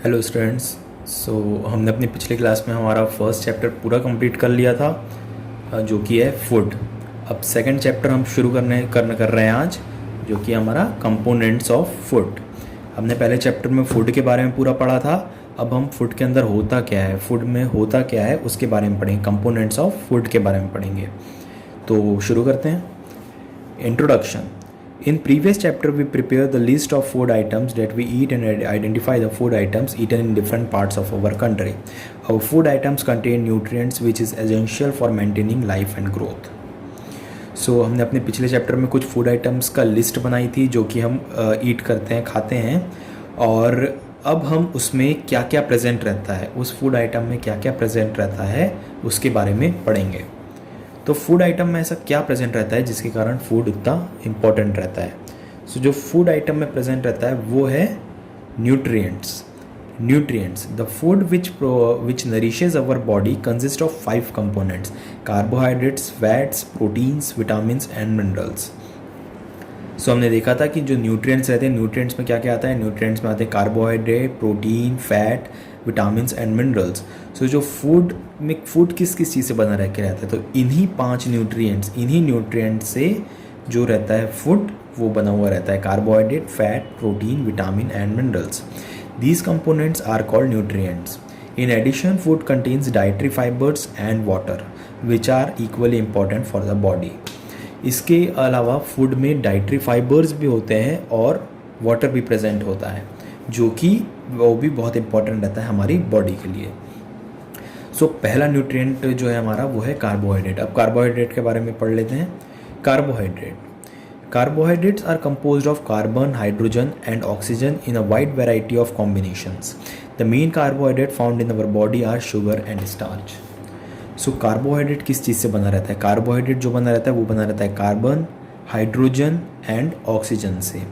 Hello students. हमने अपनी पिछले क्लास में हमारा फर्स्ट चैप्टर पूरा कंप्लीट कर लिया था, जो कि है फूड। अब सेकंड चैप्टर हम शुरू कर रहे हैं आज, जो कि हमारा कंपोनेंट्स ऑफ फूड। हमने पहले चैप्टर में फूड के बारे में पूरा पढ़ा था। अब हम फूड के अंदर होता क्या है, फूड में होता क्या है, उसके बारे में पढ़ेंगे। कंपोनेंट्स ऑफ फूड के बारे में पढ़ेंगे। तो शुरू करते हैं। Introduction. In previous chapter we prepare the list of food items that we eat and identify the food items eaten in different parts of our country. Our food items contain nutrients which is essential for maintaining life and growth. हमने अपने पिछले chapter में कुछ food items का list बनाई थी जो कि हम ईट करते हैं, खाते हैं, और अब हम उसमें क्या क्या प्रेजेंट रहता है, उस फूड आइटम में क्या क्या प्रेजेंट रहता है उसके बारे में पढ़ेंगे। तो फूड आइटम में ऐसा क्या प्रेजेंट रहता है जिसके कारण फूड इतना इम्पोर्टेंट रहता है। जो फूड आइटम में प्रेजेंट रहता है वो है nutrients. The food which nourishes our body consist of 5 components: carbohydrates, fats, proteins, vitamins and minerals. हमने देखा था कि जो न्यूट्रिएंट्स रहते हैं, न्यूट्रिएंट्स में क्या क्या आता है। न्यूट्रिएंट्स में आते हैं carbohydrate, protein, fat, vitamins and minerals. जो फूड किस किस चीज़ से बना रह के रहता है, तो इन्हीं 5 न्यूट्रिएंट्स से जो रहता है फूड वो बना हुआ रहता है: carbohydrate, fat, protein, vitamin and minerals. These components are called nutrients. In addition food contains dietary fibres and water which are equally important for the body. इसके अलावा फूड में डाइटरी फाइबर्स भी होते हैं और वाटर भी प्रेजेंट होता है, जो कि वो भी बहुत इंपॉर्टेंट रहता है हमारी बॉडी के लिए। पहला न्यूट्रिएंट जो है हमारा वो है कार्बोहाइड्रेट। अब कार्बोहाइड्रेट के बारे में पढ़ लेते हैं। Carbohydrates are composed of carbon, hydrogen and oxygen in a wide variety of combinations. The main carbohydrate found in our body are sugar and starch. Carbohydrate किस चीज़ से बना रहता है? कार्बोहाइड्रेट जो बना रहता है वो बना रहता है कार्बन, हाइड्रोजन एंड ऑक्सीजन से,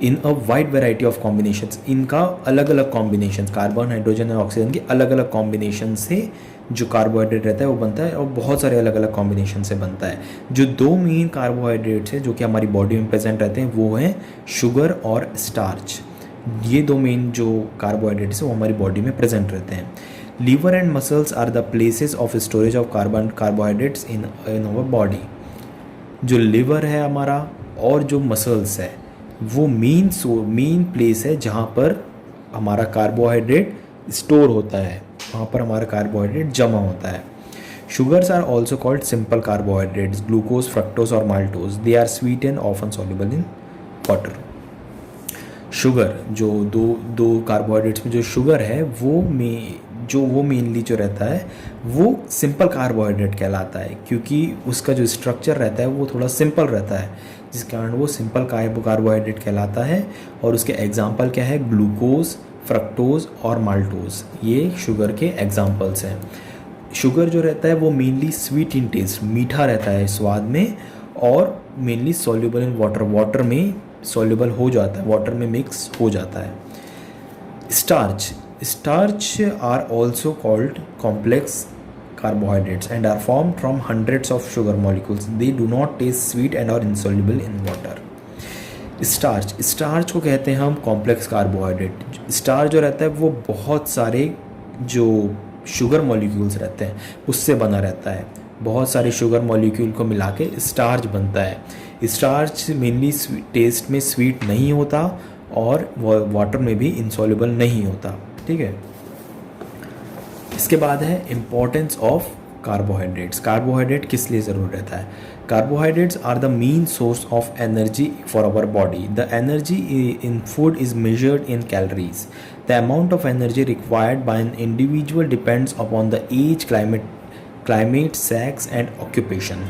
in a wide variety of combinations. इनका अलग अलग कॉम्बिनेशंस, कार्बन, हाइड्रोजन और ऑक्सीजन के अलग अलग कॉम्बिनेशन से जो कार्बोहाइड्रेट रहता है वो बनता है, और बहुत सारे अलग अलग कॉम्बिनेशन से बनता है। जो 2 मेन कार्बोहाइड्रेट्स हैं जो कि हमारी बॉडी में प्रेजेंट रहते हैं वो हैं शुगर और स्टार्च। ये 2 मेन जो कार्बोहाइड्रेट्स हैं वो हमारी बॉडी में प्रेजेंट रहते हैं। Liver and muscles are the places of storage of carbohydrates in our body. जो लिवर है हमारा और जो मसल्स है वो मेन प्लेस है जहाँ पर हमारा कार्बोहाइड्रेट स्टोर होता है, वहाँ पर हमारा कार्बोहाइड्रेट जमा होता है। Sugars are also called simple carbohydrates: glucose, fructose और maltose. They are sweet and often soluble in water. Sugar, जो दो कार्बोहाइड्रेट्स में जो शुगर है वो मेनली जो रहता है वो सिंपल कार्बोहाइड्रेट कहलाता है, क्योंकि उसका जो स्ट्रक्चर रहता है वो थोड़ा सिंपल रहता है, जिस कारण वो सिंपल कार्बोहाइड्रेट कहलाता है। और उसके एग्जाम्पल क्या है? ग्लूकोज, फ्रक्टोज और माल्टोज, ये शुगर के एग्जाम्पल्स हैं। शुगर जो रहता है वो मेनली स्वीट इन टेस्ट, मीठा रहता है स्वाद में, और mainly soluble in water, water में सॉल्युबल हो जाता है, वाटर में मिक्स हो जाता है। Starch are also called complex carbohydrates and are formed from hundreds of sugar molecules. They do not taste sweet and are insoluble in water. Starch को कहते हैं हम कॉम्प्लेक्स कार्बोहाइड्रेट। स्टार्च जो रहता है वो बहुत सारे जो शुगर मॉलिक्यूल्स रहते हैं उससे बना रहता है। बहुत सारे शुगर मॉलिक्यूल को मिला के स्टार्च बनता है। स्टार्च मेनली टेस्ट में स्वीट नहीं होता और वाटर में भी इंसॉल्युबल नहीं होता। ठीक है। इसके बाद है इम्पोर्टेंस ऑफ कार्बोहाइड्रेट्स। कार्बोहाइड्रेट किस लिए ज़रूर रहता है? Carbohydrates are the main source of energy for our body. The energy in food is measured in calories. The amount of energy required by an individual depends upon the age, climate, sex and occupation.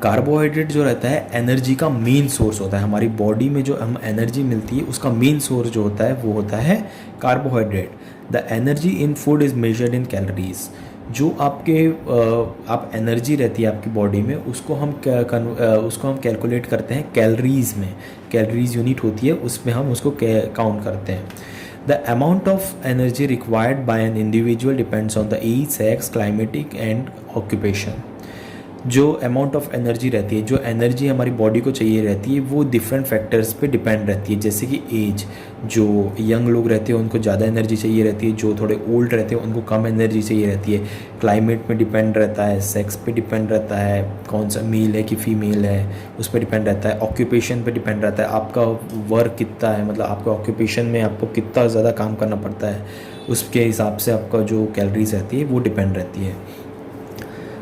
Carbohydrate जो रहता है energy का main source होता है। हमारी body में जो हम एनर्जी मिलती है उसका मेन सोर्स जो होता है वो होता है carbohydrate. The energy in food is measured in calories. जो आप एनर्जी रहती है आपकी बॉडी में उसको हम कैलकुलेट करते हैं कैलोरीज में। कैलोरीज यूनिट होती है, उसमें हम उसको काउंट करते हैं। The amount of energy required by an individual depends on the age, sex, climatic and occupation. जो अमाउंट ऑफ एनर्जी रहती है, जो एनर्जी हमारी बॉडी को चाहिए रहती है, वो डिफरेंट फैक्टर्स पे डिपेंड रहती है। जैसे कि एज, जो यंग लोग रहते हैं उनको ज़्यादा एनर्जी चाहिए रहती है, जो थोड़े ओल्ड रहते हैं उनको कम एनर्जी चाहिए रहती है। क्लाइमेट पे डिपेंड रहता है, सेक्स पे डिपेंड रहता है, कौन सा मेल है कि फीमेल है उस पर डिपेंड रहता है, ऑक्यूपेशन पे डिपेंड रहता है, आपका वर्क कितना है, मतलब आपका ऑक्यूपेशन में आपको कितना ज़्यादा काम करना पड़ता है, उसके हिसाब से आपका जो कैलोरीज रहती है वो डिपेंड रहती है।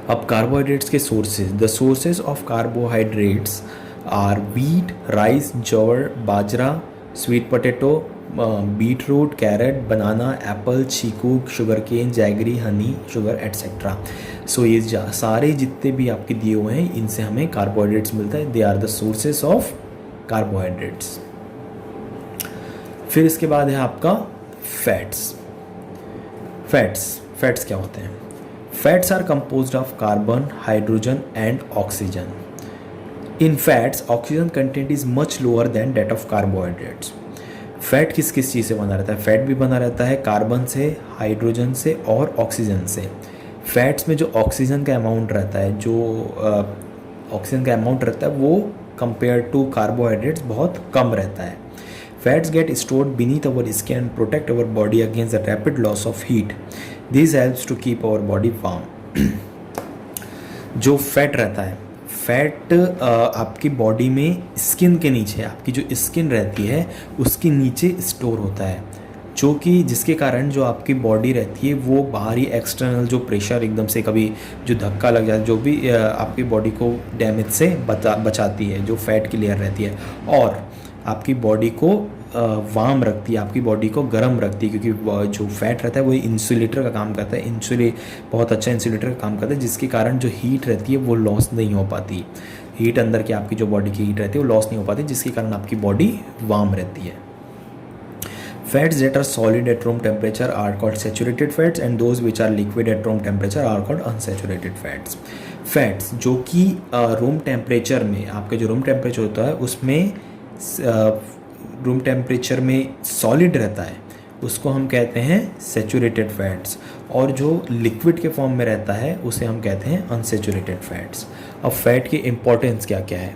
अब कार्बोहाइड्रेट्स के sources, the sources of carbohydrates are wheat, rice, jowar, bajra, sweet potato, beetroot, carrot, banana, apple, chikoo, sugar cane, jaggery, honey, sugar etcetera. So ये सारे जितने भी आपके दिए हुए हैं इनसे हमें कार्बोहाइड्रेट्स मिलता है। They are the sources of carbohydrates. फिर इसके बाद है आपका फैट्स। फैट्स क्या होते हैं? Fats are composed of carbon, hydrogen and oxygen. In fats oxygen content is much lower than that of carbohydrates. Fat किस किस चीज़ से बना रहता है? फैट भी बना रहता है कार्बन से, हाइड्रोजन से और ऑक्सीजन से। फैट्स में जो ऑक्सीजन का अमाउंट रहता है, वो कंपेयर टू कार्बोहाइड्रेट्स बहुत कम रहता है। Fats get stored beneath our skin and protect our body against the rapid loss of heat. This helps to keep our body warm. जो फैट रहता है, फैट आपकी बॉडी में स्किन के नीचे, आपकी जो स्किन रहती है उसके नीचे स्टोर होता है, जो कि जिसके कारण जो आपकी बॉडी रहती है वो बाहरी एक्सटर्नल जो प्रेशर एकदम से कभी जो धक्का लग जाए, जो भी आपकी बॉडी को डैमेज से बचाती है, जो फैट की लेयर रहती है, और आपकी बॉडी को वार्म रखती है, आपकी बॉडी को गर्म रखती है, क्योंकि जो फैट रहता है वो इंसुलेटर का काम करता है। बहुत अच्छा इंसुलेटर का काम करता है, जिसके कारण जो हीट रहती है वो लॉस नहीं हो पाती। हीट अंदर की आपकी जो बॉडी की हीट रहती है वो लॉस नहीं हो पाती, जिसके कारण आपकी बॉडी वार्म रहती है। Fats that are solid at room temperature are called saturated fats and those which are liquid at room temperature are called unsaturated fats. Fats जो कि रूम टेम्परेचर में, आपका जो रूम टेम्परेचर होता है उसमें रूम टेम्परेचर में सॉलिड रहता है, उसको हम कहते हैं सैचुरेटेड फैट्स, और जो लिक्विड के फॉर्म में रहता है उसे हम कहते हैं अनसैचुरेटेड फैट्स। अब फैट की इम्पोर्टेंस क्या क्या है?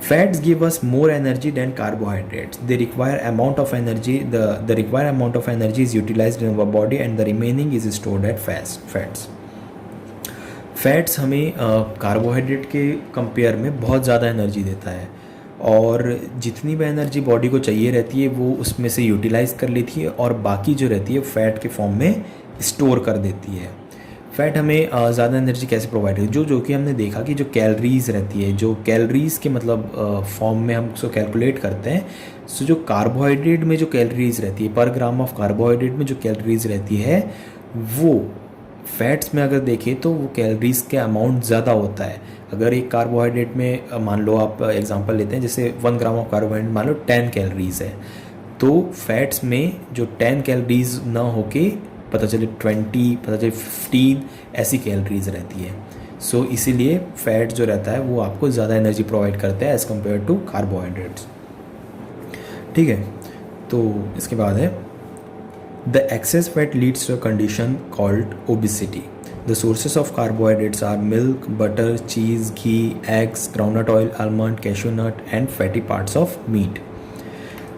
Fats give us more energy than carbohydrates. They require amount of energy, the require amount of energy is utilized in our body and the remaining is stored at fats. Fats हमें carbohydrate के compare में बहुत ज़्यादा energy देता है, और जितनी भी एनर्जी बॉडी को चाहिए रहती है वो उसमें से यूटिलाइज़ कर लेती है, और बाकी जो रहती है फैट के फॉर्म में स्टोर कर देती है। फैट हमें ज़्यादा एनर्जी कैसे प्रोवाइड करती है? जो कि हमने देखा कि जो कैलोरीज़ रहती है, जो कैलोरीज़ के मतलब फॉर्म में हम उसको कैलकुलेट करते हैं। सो जो कार्बोहाइड्रेट में जो कैलोरीज़ रहती है, पर ग्राम ऑफ कार्बोहाइड्रेट में जो कैलोरीज़ रहती है, वो फैट्स में अगर देखें तो वो कैलोरीज़ के अमाउंट ज़्यादा होता है। अगर एक कार्बोहाइड्रेट में मान लो आप एग्जांपल लेते हैं, जैसे 1 ग्राम ऑफ कार्बोहाइड्रेट मान लो 10 कैलोरीज़ है, तो फैट्स में जो 10 कैलोरीज़ ना होके पता चले 20, पता चले 15 ऐसी कैलोरीज़ रहती है। सो इसीलिए फैट जो रहता है वो आपको ज़्यादा एनर्जी प्रोवाइड करता है एज़ कम्पेयर टू कार्बोहाइड्रेट्स। ठीक है, तो इसके बाद है the excess fat leads to a condition called obesity. The sources of carbohydrates are milk, butter, cheese, ghee, eggs, groundnut oil, almond, cashew nut and fatty parts of meat.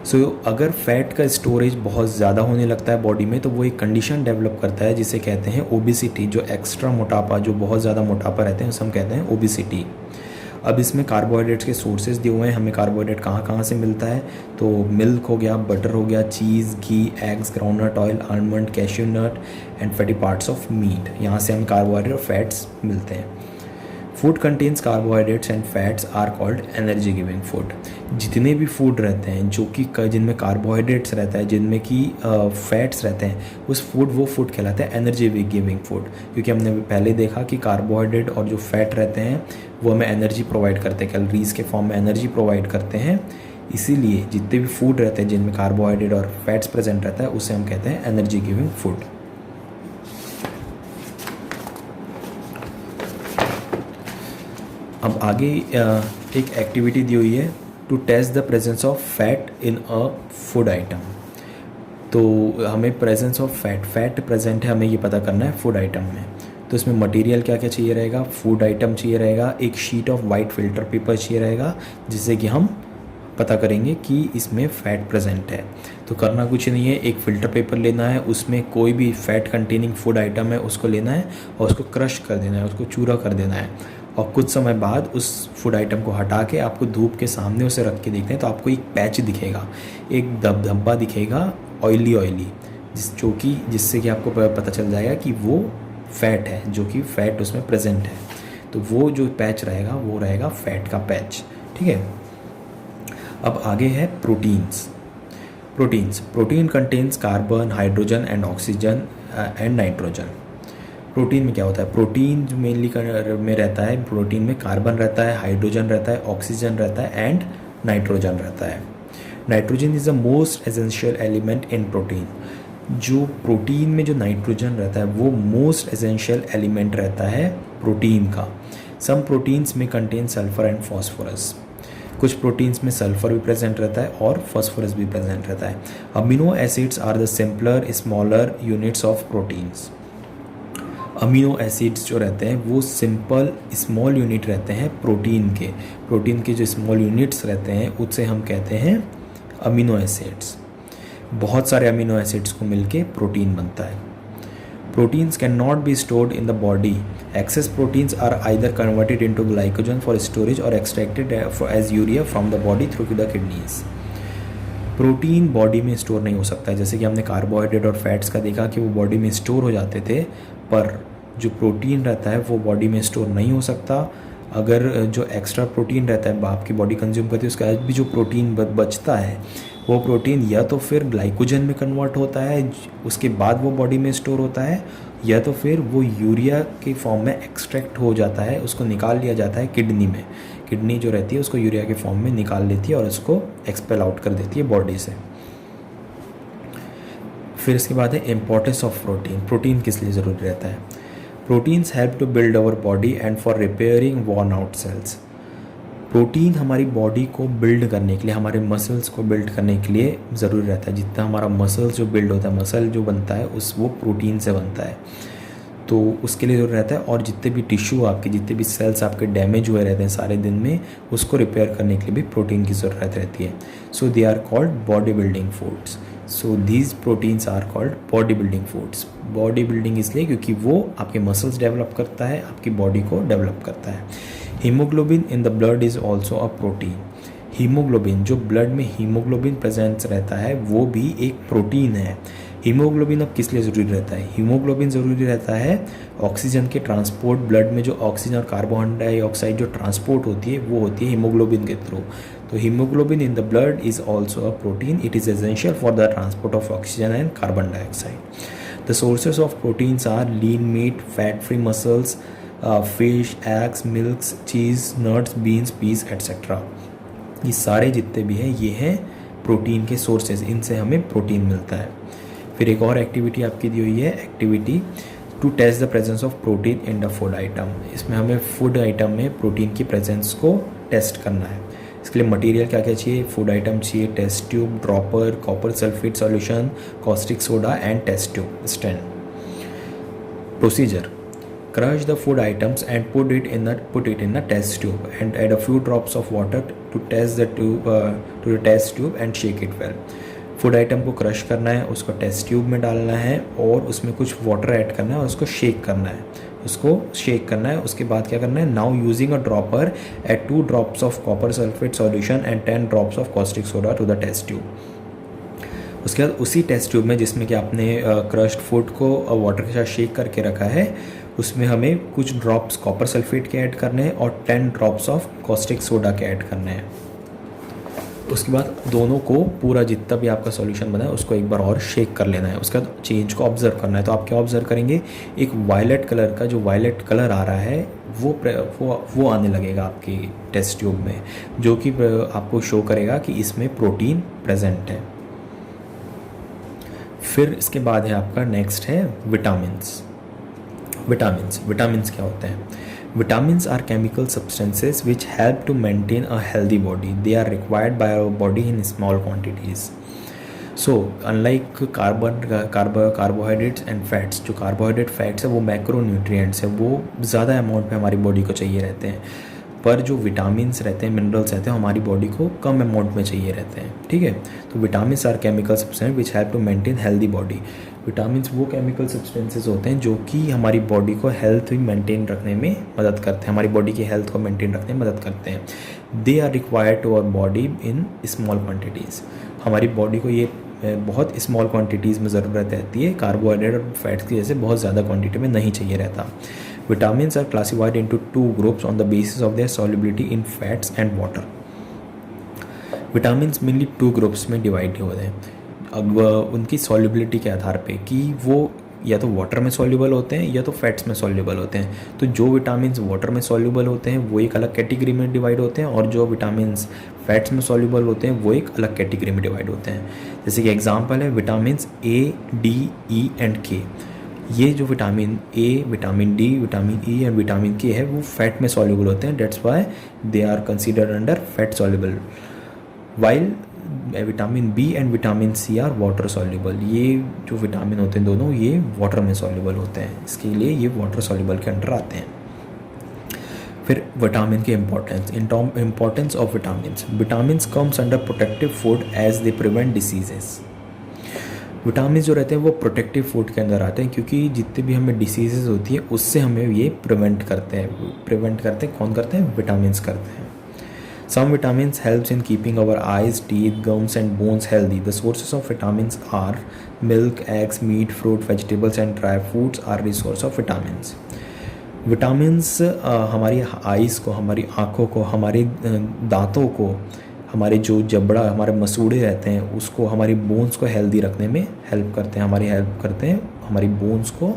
So अगर fat का storage बहुत ज़्यादा होने लगता है body में तो वो एक कंडीशन डेवलप करता है जिसे कहते हैं ओबेसिटी। जो एक्स्ट्रा मोटापा, जो बहुत ज़्यादा मोटापा रहते हैं उसे हम कहते हैं ओबेसिटी। अब इसमें कार्बोहाइड्रेट्स के सोर्सेज दिए हुए हैं, हमें कार्बोहाइड्रेट कहाँ कहाँ से मिलता है, तो मिल्क हो गया, बटर हो गया, cheese, ghee, eggs, groundnut oil, almond, cashew nut and fatty parts of meat, यहाँ से हमें कार्बोहाइड्रेट और फैट्स मिलते हैं। Food contains carbohydrates and fats are called energy giving food. जितने भी फूड रहते हैं जो कि जिनमें कार्बोहाइड्रेट्स रहता है, जिनमें कि फैट्स रहते हैं, वो फूड कहलाते हैं एनर्जी गिविंग फूड, क्योंकि हमने पहले देखा कि कार्बोहाइड्रेट और जो फैट रहते हैं वो हमें एनर्जी प्रोवाइड करते हैं, कैलोरीज के फॉर्म में एनर्जी प्रोवाइड करते हैं। इसीलिए जितने भी फूड रहते हैं जिनमें कार्बोहाइड्रेट और फैट्स प्रेजेंट रहता है उसे हम कहते हैं एनर्जी गिविंग फूड। अब आगे एक एक्टिविटी दी हुई है to test the presence of fat in a food item. तो हमें प्रेजेंस ऑफ फैट प्रेजेंट है, हमें ये पता करना है फूड आइटम में। तो इसमें मटेरियल क्या क्या चाहिए रहेगा, फूड आइटम चाहिए रहेगा, एक sheet of white filter paper चाहिए रहेगा जिससे कि हम पता करेंगे कि इसमें फ़ैट प्रेजेंट है। तो करना कुछ नहीं है, एक फ़िल्टर पेपर लेना है, उसमें कोई भी फ़ैट कंटेनिंग फूड आइटम है उसको लेना है और उसको क्रश कर देना है, उसको चूरा कर देना है। और कुछ समय बाद उस फूड आइटम को हटा के आपको धूप के सामने उसे रख के देखते हैं तो आपको एक पैच दिखेगा, एक धब्बा दिखेगा ऑयली, जिससे कि आपको पता चल जाएगा कि वो फ़ैट है, जो कि फ़ैट उसमें प्रेजेंट है। तो वो जो पैच रहेगा वो रहेगा फ़ैट का पैच। ठीक है, अब आगे है proteins. Protein contains carbon, hydrogen and oxygen and nitrogen. Protein में क्या होता है, प्रोटीन जो मेनली में रहता है, प्रोटीन में कार्बन रहता है, हाइड्रोजन रहता है, ऑक्सीजन रहता है एंड नाइट्रोजन रहता है। Nitrogen is the most essential element in protein. जो प्रोटीन में जो नाइट्रोजन रहता है वो मोस्ट एसेंशियल एलिमेंट रहता है प्रोटीन का। सम प्रोटीन्स में कंटेन सल्फर एंड फॉस्फोरस। कुछ प्रोटीन्स में सल्फर भी प्रेजेंट रहता है और फॉस्फोरस भी प्रेजेंट रहता है। Amino acids are the simpler smaller units of proteins. Amino acids जो रहते हैं वो सिंपल स्मॉल यूनिट रहते हैं प्रोटीन के जो स्मॉल यूनिट्स रहते हैं उससे हम कहते हैं अमीनो एसिड्स। बहुत सारे अमीनो एसिड्स को मिलके प्रोटीन बनता है। Proteins can not be stored in the body. Excess proteins are either converted into glycogen for storage or extracted as urea from the body through the kidneys. Protein body में store नहीं हो सकता है, जैसे कि हमने कार्बोहाइड्रेट और fats का देखा कि वो बॉडी में स्टोर हो जाते थे, पर जो प्रोटीन रहता है वो बॉडी में स्टोर नहीं हो सकता। अगर जो एक्स्ट्रा प्रोटीन रहता है आपकी बॉडी कंज्यूम करती है, उसके बाद भी जो प्रोटीन बचता है वो प्रोटीन या तो फिर ग्लाइकोजन में कन्वर्ट होता है, उसके बाद वो बॉडी में स्टोर होता है, या तो फिर वो यूरिया के फॉर्म में एक्सट्रैक्ट हो जाता है, उसको निकाल लिया जाता है किडनी में। किडनी जो रहती है उसको यूरिया के फॉर्म में निकाल लेती है और उसको एक्सपेल आउट कर देती है बॉडी से। फिर इसके बाद है इम्पोर्टेंस ऑफ प्रोटीन। प्रोटीन किस लिए ज़रूरी रहता है? Proteins help to build our body and for repairing worn out cells. Protein हमारी बॉडी को बिल्ड करने के लिए, हमारे मसल्स को बिल्ड करने के लिए ज़रूरी रहता है। जितना हमारा मसल्स जो बिल्ड होता है, मसल जो बनता है वो प्रोटीन से बनता है, तो उसके लिए ज़रूरी रहता है। और जितने भी टिश्यू आपके, जितने भी सेल्स आपके डैमेज हुए रहते हैं सारे दिन में, उसको रिपेयर करने के लिए भी प्रोटीन की ज़रूरत रहती है। So they are called body building foods. So these proteins are called body building foods. Body building इसलिए क्योंकि वो आपके मसल्स डेवलप करता है, आपकी बॉडी को डेवलप करता है। Haemoglobin in the blood is also a protein. Haemoglobin, जो ब्लड में हीमोग्लोबिन प्रेजेंस रहता है वो भी एक प्रोटीन है। हीमोग्लोबिन अब किस लिए ज़रूरी रहता है? हीमोग्लोबिन ज़रूरी रहता है ऑक्सीजन के ट्रांसपोर्ट। ब्लड में जो ऑक्सीजन और कार्बन डाइऑक्साइड जो ट्रांसपोर्ट होती है वो होती है हीमोग्लोबिन के थ्रू। तो haemoglobin in the blood is also a protein. It is essential for the transport of oxygen and carbon dioxide. The sources of proteins are lean meat, fat free muscles, fish, eggs, milks, cheese, nuts, beans, peas etcetera. ये सारे जितने भी हैं ये हैं protein के sources, इनसे हमें प्रोटीन मिलता है। फिर एक और एक्टिविटी आपकी दी हुई है, activity to test the presence of protein in the food item. इसमें हमें फूड आइटम में प्रोटीन की प्रेजेंस को टेस्ट करना है। इसके लिए मटेरियल क्या क्या चाहिए? फूड आइटम चाहिए, test tube, dropper, copper sulphate solution, caustic soda and test tube stand. Procedure: crush the food items and put it in the test tube and add a few drops of water to the test tube and shake it well. Food item को crush करना है, उसको test tube में डालना है और उसमें कुछ वाटर ऐड करना है और उसको शेक करना है। उसके बाद क्या करना है? Now using a dropper add 2 drops of copper sulphate solution and 10 drops of caustic soda to the test tube. उसके बाद उसी टेस्ट ट्यूब में जिसमें कि आपने क्रश्ड फूड को वाटर के साथ शेक करके रखा है, उसमें हमें कुछ ड्रॉप्स कॉपर सल्फेट के ऐड करने हैं और 10 drops ऑफ कॉस्टिक सोडा के ऐड करने हैं। उसके बाद दोनों को पूरा जितना भी आपका सॉल्यूशन बना है उसको एक बार और शेक कर लेना है। उसके बाद चेंज को ऑब्जर्व करना है। तो आप क्या ऑब्जर्व करेंगे? एक वायलेट कलर का जो वायलेट कलर आ रहा है वो आने लगेगा आपकी टेस्ट ट्यूब में, जो कि आपको शो करेगा कि इसमें प्रोटीन प्रेजेंट है। फिर इसके बाद है आपका नेक्स्ट है विटामिन्स। विटामिन्स क्या होते हैं? Vitamins are chemical substances which help to maintain a healthy body. They are required by our body in small quantities. So unlike carbohydrates and fats, जो कार्बोहाइड्रेट फैट्स है वो मैक्रो न्यूट्रिएंट्स है, वो ज़्यादा amount में हमारी बॉडी को चाहिए रहते हैं, पर जो विटामिन्स रहते हैं, मिनरल्स रहते हैं, हमारी बॉडी को कम अमाउंट में चाहिए रहते हैं। ठीक है, तो vitamins are chemical substance which help to maintain healthy body. Vitamins वो केमिकल सब्सटेंसेस होते हैं जो कि हमारी बॉडी को हेल्थ मेंटेन रखने में मदद करते हैं, हमारी बॉडी की हेल्थ को मेंटेन रखने में मदद करते हैं। They are required to our body in small quantities. हमारी बॉडी को ये बहुत स्मॉल क्वांटिटीज़ में ज़रूरत रहती है, कार्बोहाइड्रेट और फैट्स की जैसे बहुत ज़्यादा क्वांटिटी में नहीं चाहिए रहता। Vitamins are classified into 2 groups on the basis of their solubility in fats and water. Vitamins mainly 2 groups में डिवाइड होते हैं, अब उनकी सॉल्युबिलिटी के आधार पे कि वो या तो वाटर में सॉल्युबल होते हैं या तो फैट्स में सॉल्युबल होते हैं। तो जो विटामिन्स वाटर में सॉल्युबल होते हैं वो एक अलग कैटेगरी में डिवाइड होते हैं, और जो विटामिन्स फैट्स में सॉल्युबल होते हैं वो एक अलग कैटेगरी में डिवाइड होते हैं। जैसे कि एग्जांपल है vitamins A, D, E and K. ये जो vitamin A, vitamin D, vitamin E and vitamin K है वो फैट में सॉल्युबल होते हैं, that's why they are considered under fat soluble, while vitamin B and vitamin C are water soluble. ये जो vitamin होते हैं दोनों ये वाटर में सॉल्युबल होते हैं, इसके लिए ये वाटर सॉल्युबल के अंडर आते हैं। फिर विटामिन की importance of vitamins. Vitamins comes under protective food as they prevent diseases. Vitamin जो रहते हैं वो प्रोटेक्टिव फूड के अंदर आते हैं, क्योंकि जितने भी हमें डिसीजेज होती है उससे हमें ये प्रिवेंट करते हैं। कौन करते हैं? विटामिन्स करते हैं। Some vitamins helps in keeping our eyes, teeth, gums and bones healthy. The sources of vitamins are milk, eggs, meat, fruit, vegetables and dry foods are resource of vitamins. Vitamins हमारी eyes को, हमारी आँखों को, हमारे दांतों को, हमारे जो जबड़ा, हमारे मसूड़े रहते हैं उसको, हमारी बोन्स को हेल्दी रखने में हेल्प करते हैं। हमारी बोन्स को,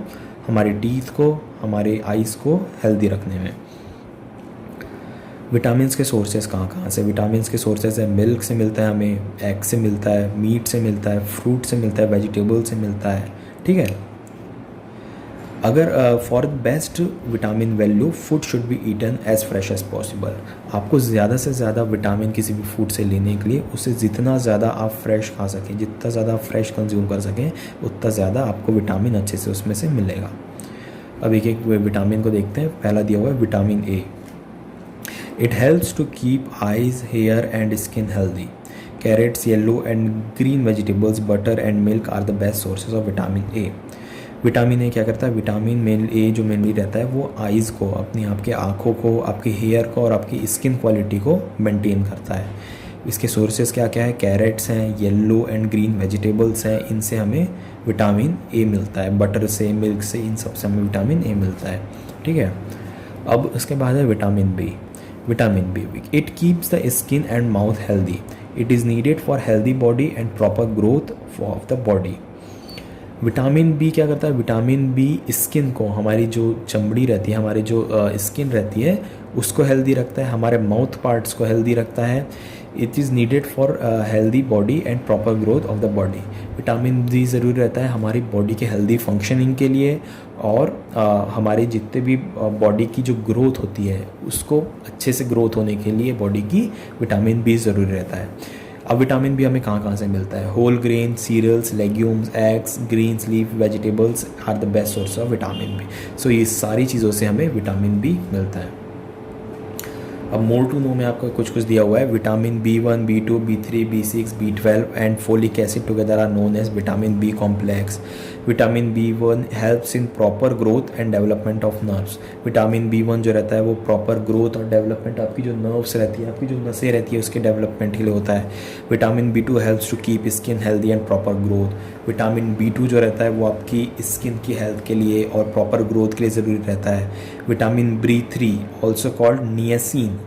हमारे टीथ को, हमारे आइज़ को हेल्दी रखने में। विटामिन्स के सोर्सेज कहाँ से? विटामिन्स के सोर्सेज है मिल्क से मिलता है हमें, एग से मिलता है, मीट से मिलता है, फ्रूट से मिलता है, वेजिटेबल से मिलता है। ठीक है, अगर for best vitamin value food should be eaten as fresh as possible. आपको ज़्यादा से ज़्यादा विटामिन किसी भी फूड से लेने के लिए उसे जितना ज़्यादा आप फ्रेश खा सकें, जितना ज़्यादा आप फ्रेश कंज्यूम कर सकें, उतना ज़्यादा आपको विटामिन अच्छे से उसमें से मिलेगा। अब एक एक विटामिन को देखते हैं। पहला दिया हुआ है vitamin A. It helps to keep eyes, hair and skin healthy. Carrots, yellow and green vegetables, butter and milk are the best sources of vitamin A. Vitamin A क्या करता है? विटामिन ए जो मेनली रहता है वो eyes को, अपनी आपके आँखों को, आपके हेयर को और आपकी स्किन क्वालिटी को मेंटेन करता है। इसके सोर्सेज क्या क्या है? कैरेट्स हैं, येलो एंड ग्रीन वेजिटेबल्स हैं, इनसे हमें विटामिन ए मिलता है। बटर से, मिल्क से, इन सब से हमें विटामिन ए मिलता है। ठीक है, अब उसके बाद है vitamin B. Vitamin B. It keeps the skin and mouth healthy. It is needed for healthy body and proper growth of the body. Vitamin B क्या करता है? विटामिन बी स्किन को, हमारी जो चमड़ी रहती है, हमारी जो स्किन रहती है उसको हेल्दी रखता है, हमारे माउथ पार्ट्स को हेल्दी रखता है। It is needed for healthy body and proper growth of the body. Vitamin D ज़रूरी रहता है हमारी बॉडी के हेल्दी फंक्शनिंग के लिए, और हमारे जितने भी बॉडी की जो ग्रोथ होती है उसको अच्छे से ग्रोथ होने के लिए बॉडी की विटामिन बी ज़रूरी रहता है। अब विटामिन बी हमें कहाँ से मिलता है? Whole grain, cereals, legumes, eggs, greens, leaf vegetables are the best source of vitamin B. So ये सारी चीज़ों से हमें विटामिन बी मिलता है। अब मोर टू नो में आपको कुछ दिया हुआ है। Vitamin B1, B2, B3, B6, B12 and folic acid together are known as vitamin B complex. Vitamin B1 helps in proper growth and development of nerves. Vitamin B1 जो रहता है वो प्रॉपर ग्रोथ और डेवलपमेंट, आपकी जो nerves रहती है, आपकी जो नसें रहती है उसके डेवलपमेंट के लिए होता है। Vitamin B2 helps to keep skin healthy and proper growth. Vitamin B2 जो रहता है वो आपकी स्किन की हेल्थ के लिए और प्रॉपर ग्रोथ के लिए ज़रूरी रहता है। Vitamin B3 also called niacin.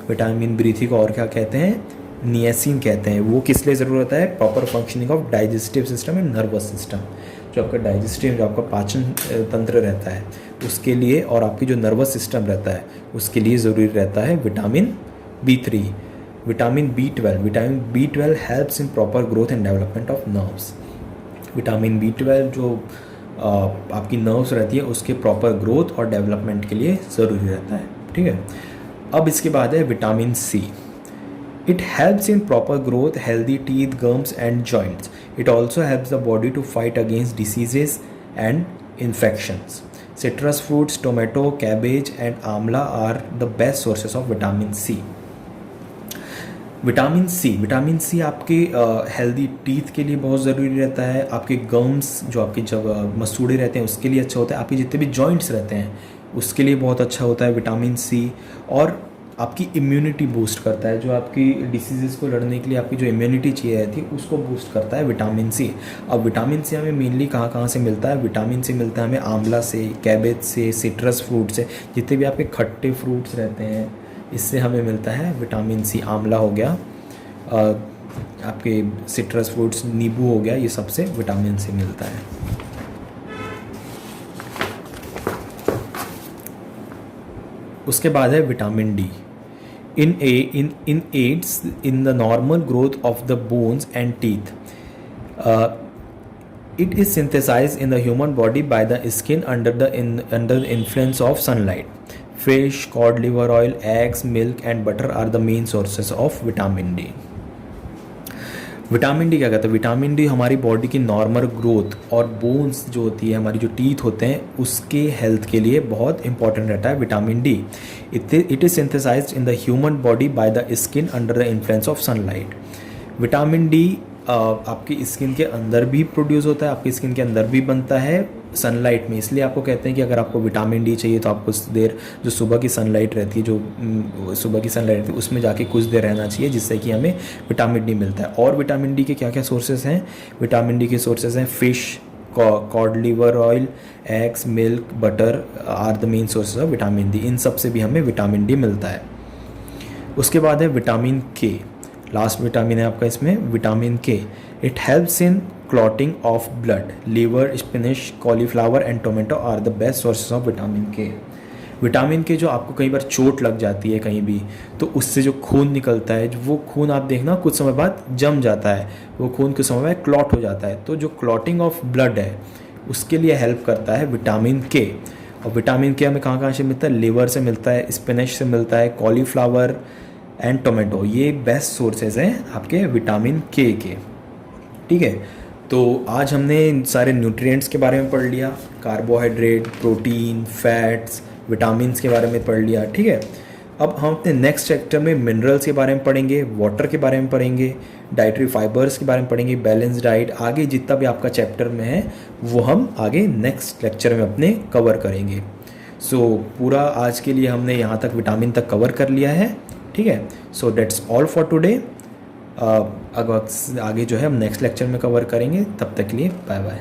Vitamin B3 को और क्या कहते हैं? नियासिन कहते हैं। वो किस लिए ज़रूरत है? Proper functioning of digestive system and nervous system. जो आपका डाइजेस्टिव, जो आपका पाचन तंत्र रहता है उसके लिए, और आपकी जो नर्वस सिस्टम रहता है उसके लिए ज़रूरी रहता है vitamin B3। Vitamin B12 helps in proper growth and development of nerves. Vitamin B12 जो आपकी नर्व्स रहती है उसके प्रॉपर ग्रोथ और डेवलपमेंट के लिए ज़रूरी रहता है। ठीक है, अब इसके बाद है vitamin C. It helps in proper growth, healthy teeth, gums and joints. It also helps the body to fight against diseases and infections. Citrus fruits, tomato, cabbage and amla are the best sources of vitamin C. Vitamin C आपके healthy teeth के लिए बहुत ज़रूरी रहता है, आपके gums जो आपके जब मसूड़े रहते हैं उसके लिए अच्छा होता है, आपके जितने भी जॉइंट्स रहते हैं उसके लिए बहुत अच्छा होता है विटामिन सी। और आपकी इम्यूनिटी बूस्ट करता है, जो आपकी डिसीज़ेज़ को लड़ने के लिए आपकी जो इम्यूनिटी चाहिए रहती है उसको बूस्ट करता है विटामिन सी। अब विटामिन सी हमें मेनली कहाँ कहाँ से मिलता है? विटामिन सी मिलता है हमें आंवला से, कैबेज से, सिट्रस फ्रूट से, जितने भी आपके खट्टे फ्रूट्स रहते हैं इससे हमें मिलता है विटामिन सी। आंवला हो गया, आपके सिट्रस फ्रूट्स, नींबू हो गया, ये सबसे विटामिन सी मिलता है। उसके बाद है vitamin D. In aids in the normal growth of the bones and teeth. It is synthesized in the human body by the skin under the influence of sunlight. Fish, cod liver oil, eggs, milk and butter are the main sources of vitamin D. Vitamin D क्या कहता है? Vitamin D हमारी body की normal growth और bones जो होती है, हमारी जो टीथ होते हैं, उसके हेल्थ के लिए बहुत इंपॉर्टेंट रहता है vitamin D. It is synthesised in the human body by the skin under the influence of sunlight. Vitamin D आपकी स्किन के अंदर भी प्रोड्यूस होता है, आपकी स्किन के अंदर भी बनता है सनलाइट में। इसलिए आपको कहते हैं कि अगर आपको विटामिन डी चाहिए तो आपको कुछ देर जो सुबह की सनलाइट रहती है, जो सुबह की सनलाइट रहती है उसमें जाके कुछ देर रहना चाहिए, जिससे कि हमें विटामिन डी मिलता है। और विटामिन डी के क्या क्या सोर्सेज हैं? विटामिन डी के सोर्सेज हैं fish, cod liver oil, eggs, milk, butter are the main sources of vitamin D. इन सब से भी हमें विटामिन डी मिलता है। उसके बाद है विटामिन के, लास्ट विटामिन है आपका इसमें vitamin K. It helps in clotting of blood. Liver, spinach, cauliflower and tomato are the best sources of vitamin K. Vitamin K जो आपको कई बार चोट लग जाती है कहीं भी, तो उससे जो खून निकलता है, वो खून आप देखना कुछ समय बाद जम जाता है, वो खून कुछ समय बाद क्लॉट हो जाता है। तो जो क्लॉटिंग ऑफ ब्लड है उसके लिए हेल्प करता है विटामिन के। और विटामिन के हमें कहाँ कहाँ से मिलता है? लिवर से मिलता है, स्पिनिश से मिलता है, कॉलीफ्लावर एंड टोमेटो, ये बेस्ट सोर्सेज हैं आपके विटामिन के। ठीक है, तो आज हमने सारे न्यूट्रिएंट्स के बारे में पढ़ लिया, कार्बोहाइड्रेट, प्रोटीन, फैट्स, विटामिन्स के बारे में पढ़ लिया। ठीक है, अब हम अपने नेक्स्ट चैप्टर में मिनरल्स के बारे में पढ़ेंगे, वाटर के बारे में पढ़ेंगे, डाइटरी फाइबर्स के बारे में पढ़ेंगे, बैलेंस डाइट, आगे जितना भी आपका चैप्टर में है वो हम आगे नेक्स्ट लेक्चर में अपने कवर करेंगे। सो पूरा आज के लिए हमने यहाँ तक विटामिन तक कवर कर लिया है। ठीक है, so that's all for today. अब आगे जो है हम नेक्स्ट लेक्चर में कवर करेंगे। तब तक के लिए बाय बाय।